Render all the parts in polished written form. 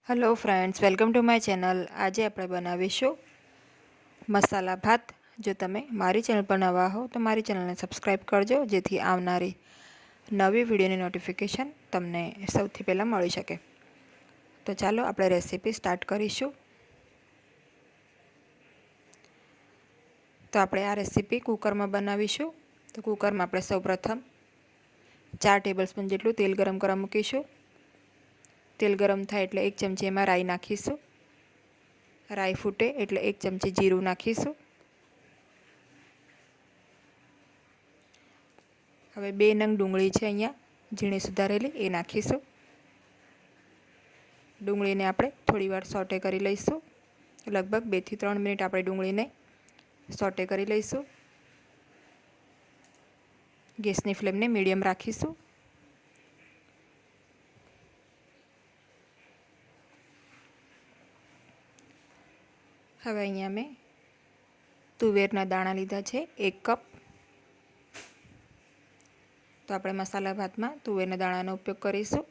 Hello friends, welcome to my channel. આજે આપણે બનાવીશું મસાલા ભાત। જો તમે મારી ચેનલ પર નવા હો તો મારી ચેનલને સબસ્ક્રાઈબ કરજો, જેથી આવનારી નવી વિડીયોની નોટિફિકેશન તમને સૌથી પહેલાં મળી શકે। તો ચાલો આપણે રેસીપી સ્ટાર્ટ કરીશું। તો આપણે આ રેસીપી કુકરમાં બનાવીશું। તો કુકરમાં આપણે સૌપ્રથમ 4 ટેબલસ્પૂન જેટલું તેલ ગરમ કરવા મૂકીશું। તેલ ગરમ થાય એટલે 1 ચમચી એમાં રાઈ નાખીશું। રાઈ ફૂટે એટલે 1 ચમચી જીરું નાખીશું। હવે 2 નંગ ડુંગળી છે અહીંયા ઝીણી સુધારેલી, એ નાખીશું। ડુંગળીને આપણે થોડીવાર સોટે કરી લઈશું। લગભગ 2 થી 3 મિનિટ આપણે ડુંગળીને સોટે કરી લઈશું। ગેસની ફ્લેમને મીડિયમ રાખીશું। હવે અહીંયા મેં તુવેરના દાણા લીધા છે 1 કપ। તો આપણે મસાલા ભાતમાં તુવેરના દાણાનો ઉપયોગ કરીશું।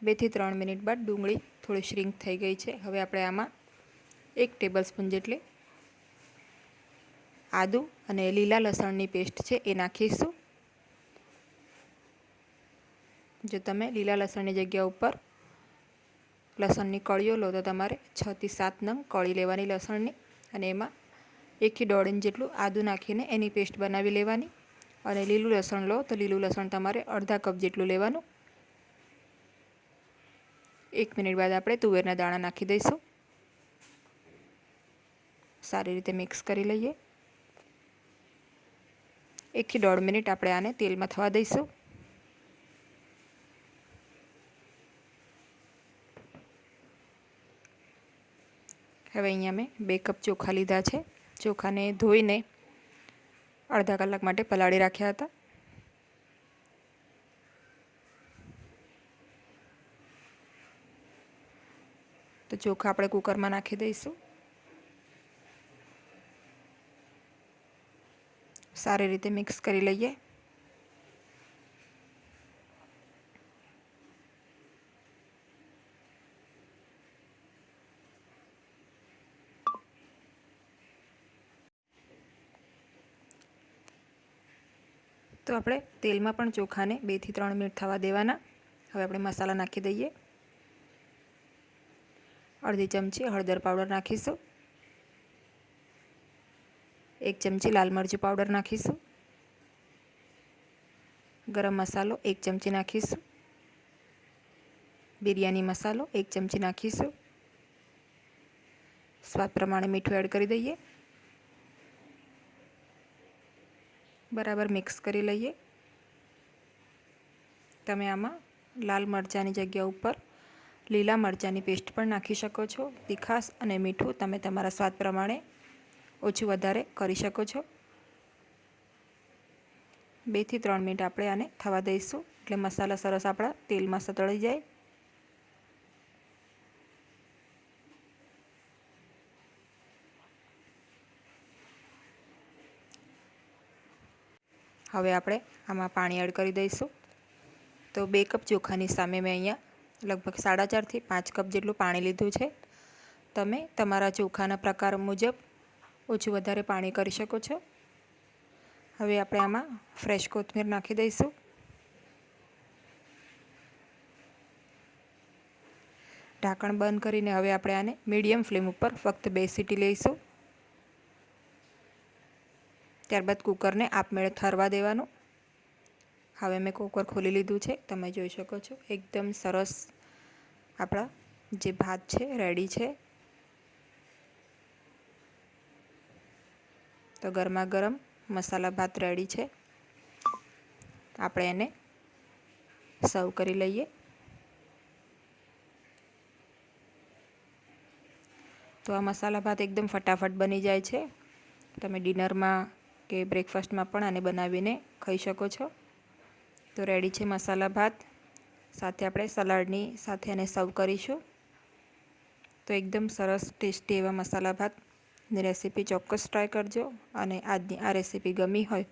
2 થી 3 મિનિટ બાદ ડુંગળી થોડી શ્રિંક થઈ ગઈ છે। હવે આપણે આમાં 1 ટેબલસ્પૂન જેટલી આદુ અને લીલા લસણની પેસ્ટ છે એ નાખીશું। જો તમે લીલા લસણની જગ્યા ઉપર લસણની કળીઓ લો તો તમારે 6 થી 7 નંગ કળી લેવાની લસણની, અને એમાં 1 થી 1.5 ઇંચ જેટલું આદું નાખીને એની પેસ્ટ બનાવી લેવાની। અને લીલું લસણ લો તો લીલું લસણ તમારે અડધા કપ જેટલું લેવાનું। 1 મિનિટ બાદ આપણે તુવેરના દાણા નાખી દઈશું। સારી રીતે મિક્સ કરી લઈએ। 1 થી 1.5 મિનિટ આપણે આને તેલમાં થવા દઈશું। હવે અહીંયા મેં 2 કપ ચોખા લીધા છે। ચોખાને ધોઈને અડધા કલાક માટે પલાળી રાખ્યા હતા। તો ચોખા આપણે કુકરમાં નાખી દઈશું। સારી રીતે મિક્સ કરી લઈએ। તો આપણે તેલમાં પણ ચોખાને 2 થી 3 મિનિટ થવા દેવાના। હવે આપણે મસાલા નાખી દઈએ। અડધી ચમચી હળદર પાવડર નાખીશું। 1 ચમચી લાલ મરચું પાવડર નાખીશું। ગરમ મસાલો 1 ચમચી નાખીશું। બિરયાની મસાલો 1 ચમચી નાખીશું। સ્વાદ પ્રમાણે મીઠું એડ કરી દઈએ। બરાબર મિક્સ કરી લઈએ। તમે આમાં લાલ મરચાંની જગ્યા ઉપર લીલા મરચાંની પેસ્ટ પણ નાખી શકો છો। તીખાશ અને મીઠું તમે તમારા સ્વાદ પ્રમાણે ઓછું વધારે કરી શકો છો। 2 થી 3 મિનિટ આપણે આને થવા દઈશું, એટલે મસાલા સરસ આપણા તેલમાં સતળાઈ જાય। હવે આપણે આમાં પાણી એડ કરી દઈશું। તો 2 કપ ચોખાની સામે મેં અહીંયા લગભગ 4.5 થી 5 કપ જેટલું પાણી લીધું છે। તમે તમારા ચોખાના પ્રકાર મુજબ ઓછું વધારે પાણી કરી શકો છો। હવે આપણે આમાં ફ્રેશ કોથમીર નાખી દઈશું। ઢાંકણ બંધ કરીને હવે આપણે આને મીડિયમ ફ્લેમ ઉપર ફક્ત 2 સીટી લઈશું। ત્યારબાદ કુકરને આપમેળે ઠરવા દેવાનું। હવે મેં કુકર ખોલી લીધું છે, તમે જોઈ શકો છો એકદમ સરસ આપણા જે ભાત છે રેડી છે। તો ગરમા ગરમ મસાલા ભાત રેડી છે। આપણે એને સર્વ કરી લઈએ। તો આ મસાલા ભાત એકદમ ફટાફટ બની જાય છે। તમે ડિનરમાં કે બ્રેકફાસ્ટમાં પણ આને બનાવીને ખાઈ શકો છો। તો રેડી છે મસાલા ભાત। સાથે આપણે સલાડની સાથે એને સર્વ કરીશું। તો એકદમ સરસ ટેસ્ટી એવા મસાલા ભાતની રેસીપી ચોક્કસ ટ્રાય કરજો। અને આજની આ રેસીપી ગમી હોય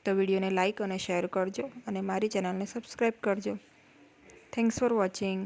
તો વિડીયોને લાઇક અને શેર કરજો અને મારી ચેનલને સબસ્ક્રાઈબ કરજો. Thanks for watching.